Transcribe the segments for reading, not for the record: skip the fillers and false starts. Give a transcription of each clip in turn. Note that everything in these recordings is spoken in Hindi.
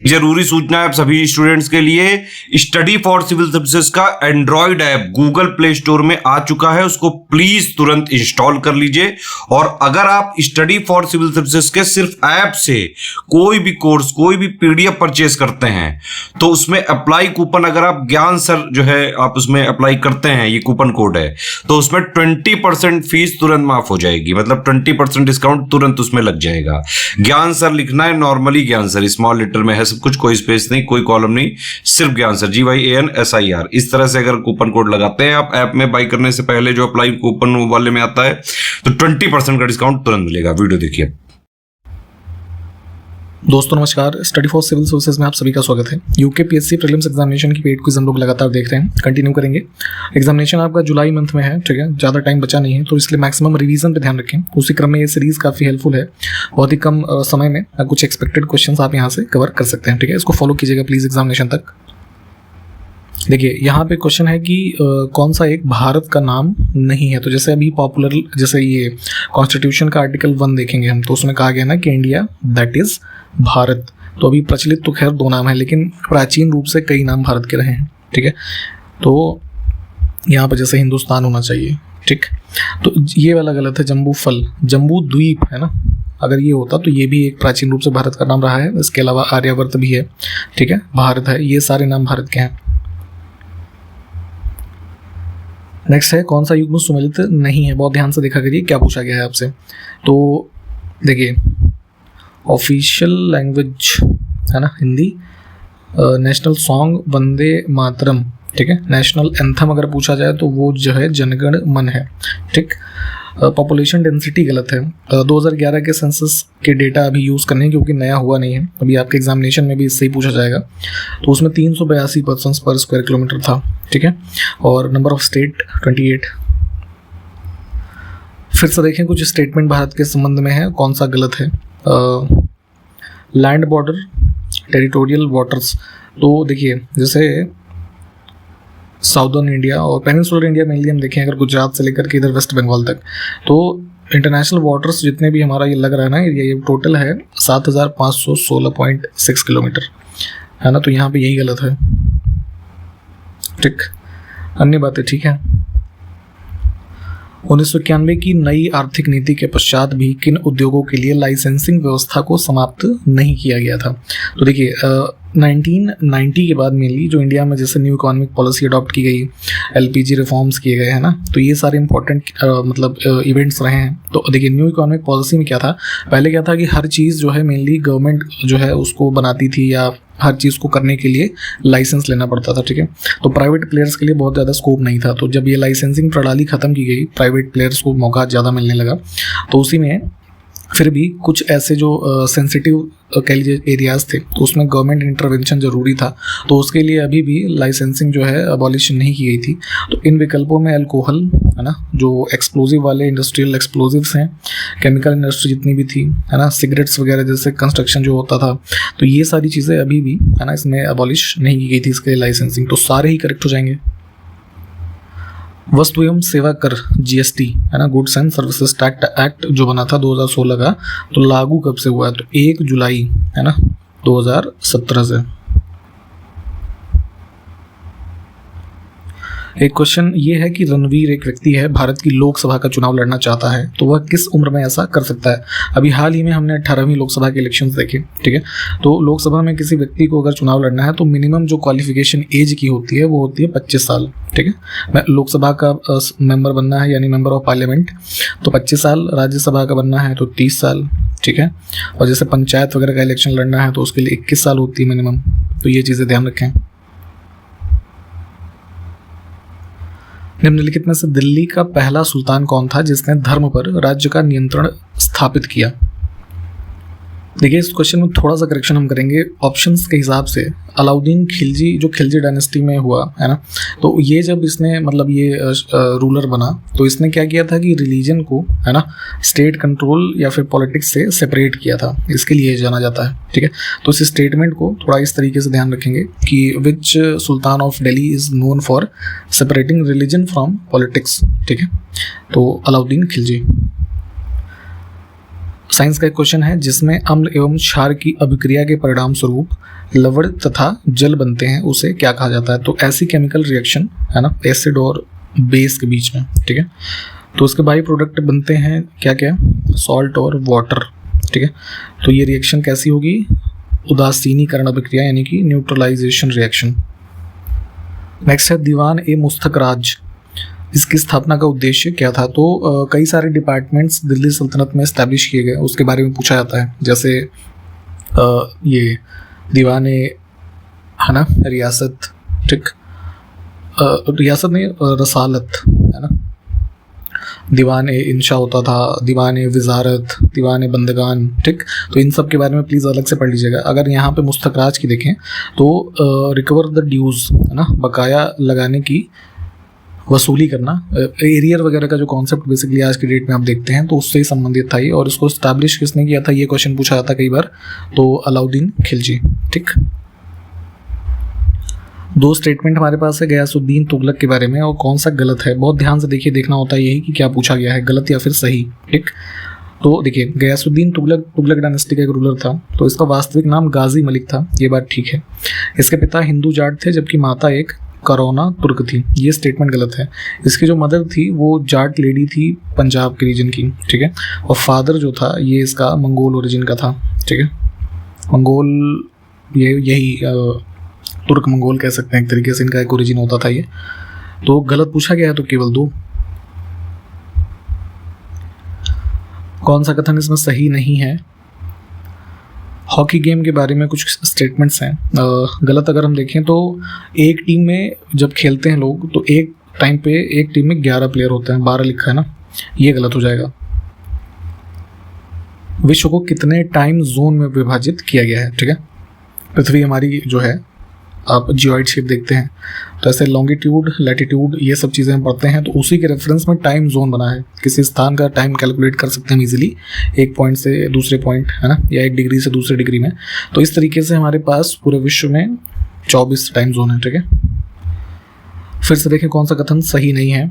जरूरी सूचना है आप सभी स्टूडेंट्स के लिए, स्टडी फॉर सिविल सर्विसेज का Android app Google play store में आ चुका है, उसको प्लीज तुरंत इंस्टॉल कर लीजिए। और अगर आप स्टडी फॉर सिविल सर्विसेज के सिर्फ ऐप से कोई भी कोर्स, कोई भी पीडीएफ परचेज करते हैं तो उसमें अप्लाई कूपन, अगर आप ज्ञान सर जो है आप उसमें अप्लाई करते हैं, ये कूपन कोड है, तो उसमें 20% फीस तुरंत माफ हो जाएगी, मतलब 20% डिस्काउंट तुरंत उसमें लग जाएगा। ज्ञान सर लिखना है, नॉर्मली ज्ञान सर स्मॉल लेटर में है सब कुछ, कोई स्पेस नहीं, कोई कॉलम नहीं, सिर्फ ज्ञान सर, GYANSIR। इस तरह से अगर कूपन कोड लगाते हैं आप ऐप में बाई करने से पहले, जो अप्लाई कूपन वाले में आता है, तो 20% का डिस्काउंट तुरंत मिलेगा। वीडियो देखिए। दोस्तों नमस्कार, स्टडी फॉर सिविल सर्विसेज में आप सभी का स्वागत है। यूकेपीएससी प्रीलिम्स एग्जामिनेशन की पेड क्विज हम लोग लगातार देख रहे हैं, कंटिन्यू करेंगे। एग्जामिनेशन आपका जुलाई मंथ में है, ठीक है, ज़्यादा टाइम बचा नहीं है, तो इसलिए मैक्सिमम रिवीजन पे ध्यान रखें। उसी क्रम में ये सीरीज़ काफ़ी हेल्पफुल है, बहुत ही कम समय में कुछ एक्सपेक्टेड क्वेश्चन आप यहाँ से कवर कर सकते हैं, ठीक है। इसको फॉलो कीजिएगा प्लीज़ एग्जामिनेशन तक। देखिए यहाँ पे क्वेश्चन है कि कौन सा एक भारत का नाम नहीं है। तो जैसे अभी पॉपुलर, जैसे ये कॉन्स्टिट्यूशन का आर्टिकल 1 देखेंगे हम, तो उसमें कहा गया ना कि इंडिया दैट इज़ भारत। तो अभी प्रचलित तो खैर 2 नाम है, लेकिन प्राचीन रूप से कई नाम भारत के रहे हैं, ठीक है। तो यहाँ पर जैसे हिंदुस्तान होना चाहिए, ठीक। तो ये वाला गलत है, जम्बू फल, जम्बू द्वीप है ना, अगर ये होता तो ये भी एक प्राचीन रूप से भारत का नाम रहा है। इसके अलावा आर्यावर्त भी है, ठीक है, भारत है, ये सारे नाम भारत के हैं। नेक्स्ट है, कौन सा युग्म सुमेलित नहीं है। बहुत ध्यान से देखा करिए क्या पूछा गया है आपसे। तो देखिए, ऑफिशियल लैंग्वेज है ना हिंदी, नेशनल सॉन्ग वंदे मातरम, ठीक है। नेशनल एंथम अगर पूछा जाए तो वो जो है जनगण मन है, ठीक। पॉपुलेशन डेंसिटी गलत है। 2011 के सेंसस के डेटा अभी यूज़ करने हैं क्योंकि नया हुआ नहीं है, अभी आपके एग्जामिनेशन में भी इससे ही पूछा जाएगा। तो उसमें 382 पर्सन्स पर स्क्वायर किलोमीटर था, ठीक है। और नंबर ऑफ स्टेट 28। फिर से देखें, कुछ स्टेटमेंट भारत के संबंध में है, कौन सा गलत है। लैंड बॉर्डर, टेरिटोरियल वाटर्स, तो देखिए जैसे साउदर्न इंडिया और पेनिनसुलर इंडिया मेनली हम देखें, अगर गुजरात से लेकर के इधर वेस्ट बंगाल तक, तो इंटरनेशनल वाटर्स जितने भी हमारा ये लग रहा है ना, ये टोटल है 7516.6 किलोमीटर है ना। तो यहाँ पे यही गलत है, ठीक। अन्य बातें ठीक है। 1991 की नई आर्थिक नीति के पश्चात भी किन उद्योगों के लिए लाइसेंसिंग व्यवस्था को समाप्त नहीं किया गया था। तो देखिए 1990 के बाद मेनली जो इंडिया में जैसे न्यू इकोनॉमिक पॉलिसी अडॉप्ट की गई, LPG रिफॉर्म्स किए गए हैं ना, तो ये सारे इंपॉर्टेंट मतलब इवेंट्स रहे हैं। तो देखिए न्यू इकोनॉमिक पॉलिसी में क्या था, पहले क्या था कि हर चीज़ जो है मेनली गवर्नमेंट जो है उसको बनाती थी, या हर चीज़ को करने के लिए लाइसेंस लेना पड़ता था, ठीक है। तो प्राइवेट प्लेयर्स के लिए बहुत ज़्यादा स्कोप नहीं था। तो जब ये लाइसेंसिंग प्रणाली ख़त्म की गई, प्राइवेट प्लेयर्स को मौका ज़्यादा मिलने लगा, तो उसी में फिर भी कुछ ऐसे जो सेंसिटिव कह लीजिए एरियाज़ थे, तो उसमें गवर्नमेंट इंटरवेंशन ज़रूरी था। तो उसके लिए अभी भी लाइसेंसिंग जो है अबॉलिश नहीं की गई थी। तो इन विकल्पों में अल्कोहल है ना, जो एक्सप्लोजिव वाले इंडस्ट्रियल एक्सप्लोजिव्स हैं, केमिकल इंडस्ट्री जितनी भी थी है ना, सिगरेट्स वगैरह जैसे कंस्ट्रक्शन जो होता था, तो ये सारी चीज़ें अभी भी है ना इसमें अबॉलिश नहीं की गई थी इसके लिए लाइसेंसिंग। तो सारे ही करेक्ट हो जाएंगे। वस्तु एवं सेवा कर GST है ना, goods and services tax act जो बना था 2016 का, तो लागू कब से हुआ है, तो 1 जुलाई है ना 2017 से। एक क्वेश्चन ये है कि रणवीर एक व्यक्ति है, भारत की लोकसभा का चुनाव लड़ना चाहता है, तो वह किस उम्र में ऐसा कर सकता है। अभी हाल ही में हमने 18वीं लोकसभा के इलेक्शंस देखे, ठीक है। तो लोकसभा में किसी व्यक्ति को अगर चुनाव लड़ना है तो मिनिमम जो क्वालिफिकेशन एज की होती है वो होती है 25 साल, ठीक है। लोकसभा का मेंबर बनना है यानी मेंबर ऑफ पार्लियामेंट, तो 25 साल, राज्यसभा का बनना है तो 30 साल, ठीक है। और जैसे पंचायत वगैरह का इलेक्शन लड़ना है तो उसके लिए 21 साल होती है मिनिमम। तो ये चीज़ें ध्यान रखें। निम्नलिखित में से दिल्ली का पहला सुल्तान कौन था जिसने धर्म पर राज्य का नियंत्रण स्थापित किया। देखिए इस क्वेश्चन में थोड़ा सा करेक्शन हम करेंगे ऑप्शंस के हिसाब से। अलाउद्दीन खिलजी जो खिलजी डायनेस्टी में हुआ है ना, तो ये जब इसने मतलब ये रूलर बना तो इसने क्या किया था कि रिलीजन को है ना स्टेट कंट्रोल या फिर पॉलिटिक्स से सेपरेट किया था, इसके लिए जाना जाता है, ठीक है। तो इस स्टेटमेंट को थोड़ा इस तरीके से ध्यान रखेंगे कि which sultan of Delhi is known for separating religion from politics, ठीक है। तो अलाउद्दीन खिलजी। साइंस का एक क्वेश्चन है जिसमें अम्ल एवं क्षार की अभिक्रिया के परिणाम स्वरूप लवण तथा जल बनते हैं उसे क्या कहा जाता है? तो ऐसी केमिकल रिएक्शन है ना, एसिड और बेस के बीच में, ठीक है। तो उसके बाई प्रोडक्ट बनते हैं क्या क्या? सॉल्ट और वाटर, ठीक है। तो ये रिएक्शन कैसी होगी? उदासीनीकरण अभिक्रिया यानी कि न्यूट्रलाइजेशन रिएक्शन। नेक्स्ट है दीवान ए मुस्तक राज, इसकी स्थापना का उद्देश्य क्या था? तो कई सारे डिपार्टमेंट्स दिल्ली सल्तनत में इस्टेब्लिश किए गए, उसके बारे में पूछा जाता है। जैसे ये दीवान ए है ना रियासत, ठीक, रियासत नहीं रसालत है ना, दीवान ए इंशा होता था, दीवान ए वजारत, दीवान ए बंदगान, ठीक। तो इन सब के बारे में प्लीज़ अलग से पढ़ लीजिएगा। अगर यहाँ पे मुस्तक राज की देखें तो रिकवर द ड्यूज़ है ना, बकाया लगाने की वसूली करना, एरियर वगैरह का जो कॉन्सेप्ट बेसिकली आज की डेट में आप देखते हैं तो उससे ही संबंधित था ये। और इसको स्टैब्लिश किसने किया था, ये क्वेश्चन पूछा जाता कई बार, तो अलाउद्दीन खिलजी, ठीक। दो स्टेटमेंट हमारे पास है गयासुद्दीन तुगलक के बारे में, और कौन सा गलत है बहुत ध्यान से देखिए, देखना होता है यही कि क्या पूछा गया है, गलत या फिर सही, ठीक। तो देखिए गयासुद्दीन तुगलक डायनेस्टी का एक रूलर था, तो इसका वास्तविक नाम गाजी मलिक था, ये बात ठीक है। इसके पिता हिंदू जाट थे जबकि माता एक करोना तुर्क थी, ये स्टेटमेंट गलत है। इसकी जो मदर थी वो जाट लेडी थी पंजाब के रीजन की, ठीक है। और फादर जो था ये इसका मंगोल ओरिजिन का था, ठीक है। मंगोल ये यही तुर्क मंगोल कह सकते हैं एक तरीके से, इनका एक ओरिजिन होता था ये। तो गलत पूछा गया है तो केवल दो। कौन सा कथन इसमें सही नहीं है? हॉकी गेम के बारे में कुछ स्टेटमेंट्स हैं गलत। अगर हम देखें तो एक टीम में जब खेलते हैं लोग तो एक टाइम पे एक टीम में 11 प्लेयर होते हैं, 12 लिखा है ना, ये गलत हो जाएगा। विश्व को कितने टाइम जोन में विभाजित किया गया है, ठीक है। पृथ्वी हमारी जो है, आप जियोइड शेप देखते हैं तो ऐसे लॉन्गिट्यूड लैटिट्यूड ये सब चीज़ें हम पढ़ते हैं, तो उसी के रेफरेंस में टाइम जोन बना है। किसी स्थान का टाइम कैलकुलेट कर सकते हैं इजीली, एक पॉइंट से दूसरे पॉइंट है ना, या एक डिग्री से दूसरे डिग्री में। तो इस तरीके से हमारे पास पूरे विश्व में 24 टाइम जोन है, ठीक है। फिर से देखें कौन सा कथन सही नहीं है।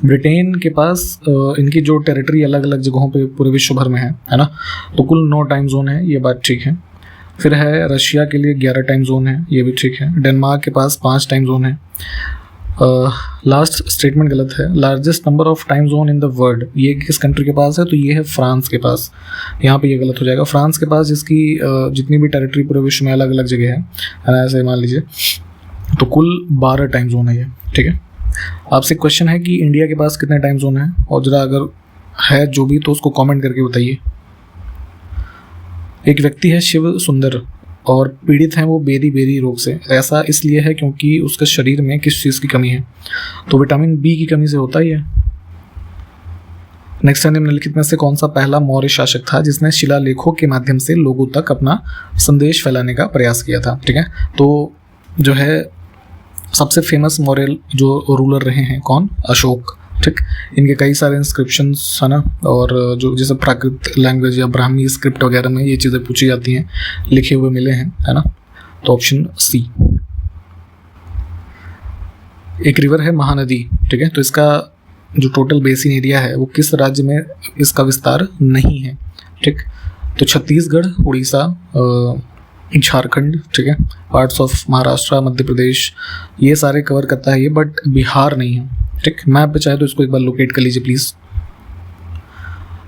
ब्रिटेन के पास इनकी जो टेरिटरी अलग अलग जगहों पे पूरे विश्व भर में है ना, तो कुल 9 टाइम जोन है, ये बात ठीक है। फिर है रशिया के लिए 11 टाइम जोन है, ये भी ठीक है। डेनमार्क के पास 5 टाइम जोन है। लास्ट स्टेटमेंट गलत है। Largest number of time zone in the world, ये किस कंट्री के पास है? तो ये है फ्रांस के पास। यहाँ पे ये गलत हो जाएगा। फ्रांस के पास जिसकी जितनी भी टेरिटरी पूरे विश्व में अलग अलग जगह है ना, ऐसे मान लीजिए, तो कुल 12 टाइम जोन है ये, ठीक है। आपसे क्वेश्चन है कि इंडिया के पास कितने टाइम जोन है, और जरा अगर है जो भी तो उसको कमेंट करके बताइए। एक व्यक्ति है शिव सुंदर और पीड़ित हैं वो बेरी रोग से। ऐसा इसलिए है क्योंकि उसके शरीर में किस चीज़ की कमी है? तो विटामिन बी की कमी से होता ही है। नेक्स्ट है निम्नलिखित में से कौन सा पहला मौर्य शासक था जिसने शिलालेखों के माध्यम से लोगों तक अपना संदेश फैलाने का प्रयास किया था, ठीक है। तो जो है सबसे फेमस मौर्य जो रूलर रहे हैं कौन? अशोक, ठीक। इनके कई सारे इंस्क्रिप्शंस है ना, और जो जैसे प्राकृत लैंग्वेज या ब्राह्मी स्क्रिप्ट वगैरह में ये चीज़ें पूछी जाती हैं, लिखे हुए मिले हैं, है ना। तो ऑप्शन सी। एक रिवर है महानदी, ठीक है। तो इसका जो टोटल बेसिन एरिया है वो किस राज्य में इसका विस्तार नहीं है, ठीक। तो छत्तीसगढ़, उड़ीसा, झारखंड, ठीक है, पार्ट्स ऑफ महाराष्ट्र, मध्य प्रदेश, ये सारे कवर करता है ये, बट बिहार नहीं है, ठीक। मैप पे चाहे तो इसको एक बार लोकेट कर लीजिए प्लीज़।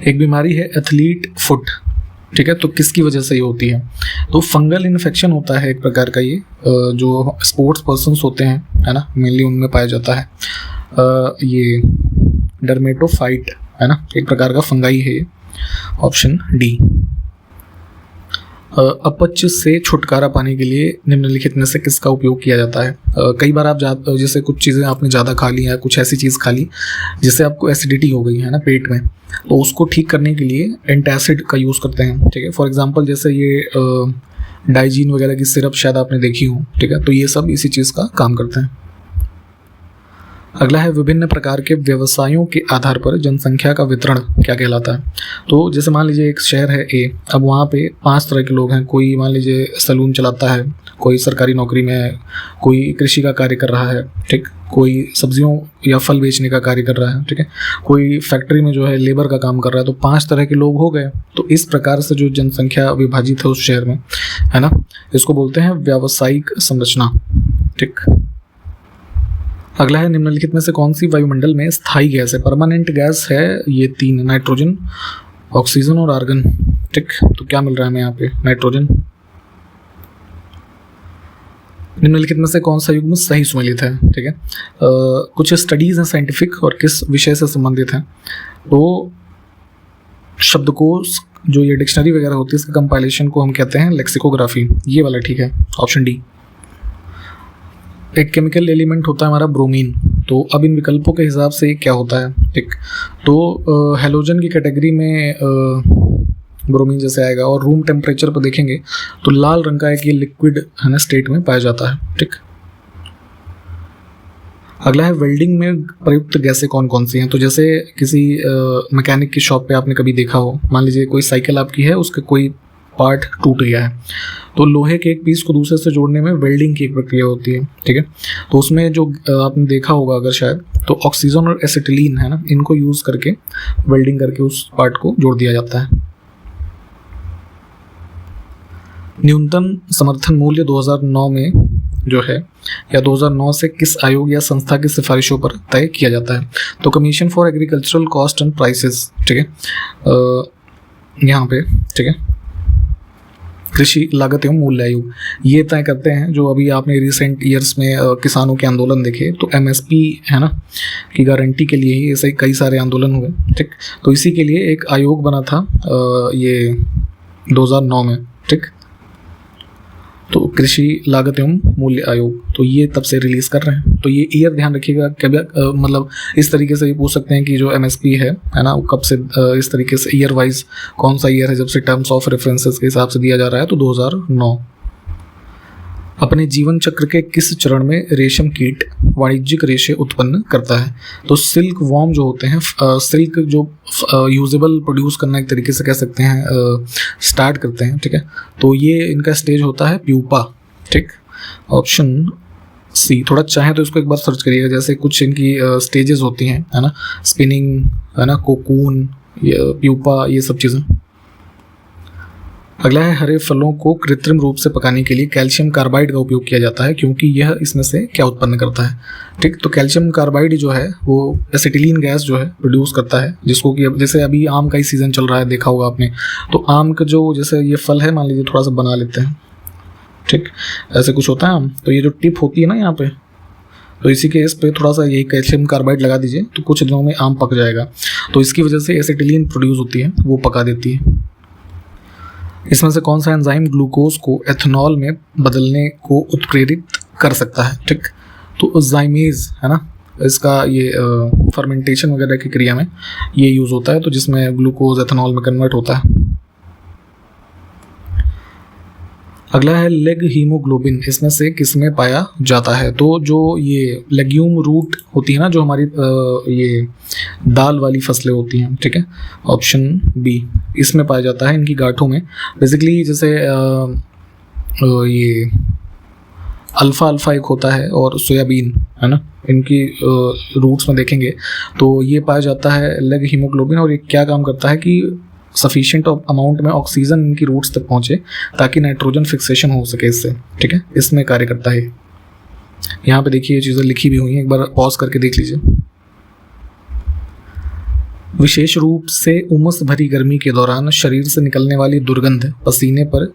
एक बीमारी है एथलीट फुट, ठीक है। तो किसकी वजह से ये होती है? तो फंगल इन्फेक्शन होता है एक प्रकार का, ये जो स्पोर्ट्स पर्सन्स होते हैं है ना, मेनली उनमें पाया जाता है। ये डर्मेटोफाइट है ना, एक प्रकार का फंगाई है ये। Option D. अपच से छुटकारा पाने के लिए निम्नलिखित में से किसका उपयोग किया जाता है? कई बार आप जैसे कुछ चीज़ें आपने ज़्यादा खा ली या कुछ ऐसी चीज़ खा ली जिससे आपको एसिडिटी हो गई है ना पेट में, तो उसको ठीक करने के लिए एंटासिड का यूज़ करते हैं, ठीक है। फॉर एग्जांपल जैसे ये डाइजीन वगैरह की सिरप शायद आपने देखी हो, ठीक है। तो ये सब इसी चीज़ का काम करते हैं। अगला है विभिन्न प्रकार के व्यवसायों के आधार पर जनसंख्या का वितरण क्या कहलाता है। तो जैसे मान लीजिए एक शहर है ए, अब वहाँ पे 5 तरह के लोग हैं। कोई मान लीजिए सैलून चलाता है, कोई सरकारी नौकरी में है, कोई कृषि का कार्य कर रहा है, ठीक, कोई सब्जियों या फल बेचने का कार्य कर रहा है, ठीक है, कोई फैक्ट्री में जो है लेबर का काम कर रहा है। तो 5 तरह के लोग हो गए। तो इस प्रकार से जो जनसंख्या विभाजित है उस शहर में, है ना, इसको बोलते हैं व्यावसायिक संरचना, ठीक। अगला है निम्नलिखित में से कौन सी वायुमंडल में स्थायी गैस है। परमानेंट गैस है ये 3, नाइट्रोजन, ऑक्सीजन और आर्गन, ठीक। तो क्या मिल रहा है हमें यहाँ पे, नाइट्रोजन। निम्नलिखित में से कौन सा युग्म सही सुमेलित है, ठीक है। कुछ स्टडीज हैं साइंटिफिक और किस विषय से संबंधित हैं। तो शब्दकोश जो ये डिक्शनरी वगैरह होती है इसके कंपाइलेशन को हम कहते हैं लेक्सिकोग्राफी, ये वाला ठीक है, ऑप्शन डी। एक केमिकल एलिमेंट होता है हमारा ब्रोमीन। तो अब इन विकल्पों के हिसाब से क्या होता है, ठीक। तो हेलोजन की कैटेगरी में ब्रोमीन जैसे आएगा, और रूम टेम्परेचर पर देखेंगे तो लाल रंग का एक ये लिक्विड है ना स्टेट में पाया जाता है, ठीक। अगला है वेल्डिंग में प्रयुक्त गैसें कौन कौन सी हैं। तो जैसे किसी मैकेनिक की शॉप पे आपने कभी देखा हो, मान लीजिए कोई साइकिल आपकी है, उसका कोई पार्ट टूट गया है, तो लोहे के एक पीस को दूसरे से जोड़ने में वेल्डिंग की एक प्रक्रिया होती है, ठीक है। तो उसमें जो आपने देखा होगा अगर शायद, तो ऑक्सीजन और एसिटिलीन है ना, इनको यूज़ करके वेल्डिंग करके उस पार्ट को जोड़ दिया जाता है। न्यूनतम समर्थन मूल्य 2009 में जो है, या 2009 से किस आयोग या संस्था की सिफारिशों पर तय किया जाता है। तो commission for agricultural cost and prices, ठीक है, यहाँ पे, ठीक है, कृषि लागत एवं मूल्य आयोग ये तय करते हैं। जो अभी आपने रिसेंट ईयर्स में किसानों के आंदोलन देखे, तो एमएसपी है ना की गारंटी के लिए ही ऐसे कई सारे आंदोलन हुए, ठीक। तो इसी के लिए एक आयोग बना था ये 2009 में, ठीक। तो कृषि लागत एवं मूल्य आयोग, तो ये तब से रिलीज़ कर रहे हैं। तो ये ईयर ध्यान रखिएगा, कभी मतलब इस तरीके से ये पूछ सकते हैं कि जो एमएसपी है ना, वो कब से इस तरीके से ईयर वाइज कौन सा ईयर है जब से टर्म्स ऑफ रेफरेंसेस के हिसाब से दिया जा रहा है। तो 2009। अपने जीवन चक्र के किस चरण में रेशम कीट वाणिज्यिक रेशे उत्पन्न करता है। तो सिल्क वॉर्म जो होते हैं, सिल्क जो यूजेबल प्रोड्यूस करना एक तरीके से कह सकते हैं, स्टार्ट करते हैं, ठीक है। तो ये इनका स्टेज होता है प्यूपा, ठीक, ऑप्शन सी। थोड़ा चाहे तो इसको एक बार सर्च करिएगा, जैसे कुछ इनकी स्टेजेस होती हैं, है ना, स्पिनिंग, है ना, कोकून, प्यूपा, ये सब चीज़ें। अगला है हरे फलों को कृत्रिम रूप से पकाने के लिए कैल्शियम कार्बाइड का उपयोग किया जाता है, क्योंकि यह इसमें से क्या उत्पन्न करता है, ठीक। तो कैल्शियम कार्बाइड जो है वो एसिटिलीन गैस जो है प्रोड्यूस करता है, जिसको कि जैसे अभी आम का ही सीज़न चल रहा है, देखा होगा आपने। तो आम का जो जैसे ये फल है, मान लीजिए थोड़ा सा बना लेते हैं, ठीक, ऐसे कुछ होता है आम। तो ये जो टिप होती है ना यहाँ पे, तो इसी के इस पे थोड़ा सा यही कैल्शियम कार्बाइड लगा दीजिए, तो कुछ दिनों में आम पक जाएगा। तो इसकी वजह से एसिटिलीन प्रोड्यूस होती है, वो पका देती है। इसमें से कौन सा एंजाइम ग्लूकोज को एथेनॉल में बदलने को उत्प्रेरित कर सकता है, ठीक। तो जाइमेज है ना, इसका ये फर्मेंटेशन वगैरह की क्रिया में ये यूज़ होता है, तो जिसमें ग्लूकोज एथेनॉल में कन्वर्ट होता है। अगला है लेग हीमोग्लोबिन, इसमें से किस में पाया जाता है। तो जो ये लेग्यूम रूट होती है ना, जो हमारी ये दाल वाली फसलें होती हैं, ठीक है, ऑप्शन बी, इसमें पाया जाता है, इनकी गांठों में। बेसिकली जैसे ये अल्फ़ा एक होता है और सोयाबीन है ना, इनकी रूट्स में देखेंगे तो ये पाया जाता है लेग हीमोग्लोबिन। और ये क्या काम करता है कि सफिशिएंट अमाउंट में ऑक्सीजन इनकी रूट्स तक पहुंचे ताकि नाइट्रोजन फिक्सेशन हो सके इससे, ठीक है, इसमें कार्य करता है। यहाँ पे देखिए ये चीज़ें लिखी भी हुई हैं, एक बार पॉज करके देख लीजिए। विशेष रूप से उमस भरी गर्मी के दौरान शरीर से निकलने वाली दुर्गंध पसीने पर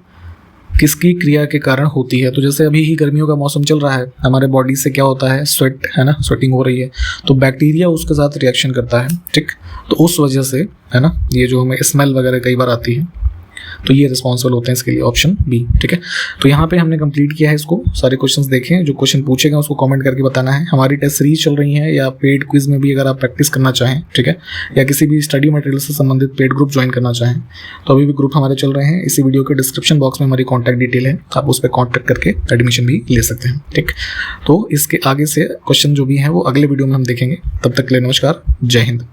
किसकी क्रिया के कारण होती है। तो जैसे अभी ही गर्मियों का मौसम चल रहा है, हमारे बॉडी से क्या होता है, स्वेट है ना, स्वेटिंग हो रही है, तो बैक्टीरिया उसके साथ रिएक्शन करता है, ठीक। तो उस वजह से है ना, ये जो हमें स्मेल वगैरह कई बार आती है। तो ये रिस्पॉन्सिबल होते हैं इसके लिए, ऑप्शन बी। ठीक है, तो यहाँ पे हमने कंप्लीट किया है इसको, सारे क्वेश्चंस देखे हैं। जो क्वेश्चन पूछे गए उसको कमेंट करके बताना है। हमारी टेस्ट सीरीज चल रही है या पेड क्विज में भी अगर आप प्रैक्टिस करना चाहें, ठीक है, या किसी भी स्टडी मटेरियल से संबंधित पेड ग्रुप ज्वाइन करना चाहें तो अभी भी ग्रुप हमारे चल रहे हैं। इसी वीडियो के डिस्क्रिप्शन बॉक्स में हमारी कॉन्टैक्ट डिटेल है, आप उस पर कॉन्टैक्ट करके एडमिशन भी ले सकते हैं। ठीक, तो इसके आगे से क्वेश्चन जो भी हैं वो अगले वीडियो में हम देखेंगे। तब तक के लिए नमस्कार, जय हिंद।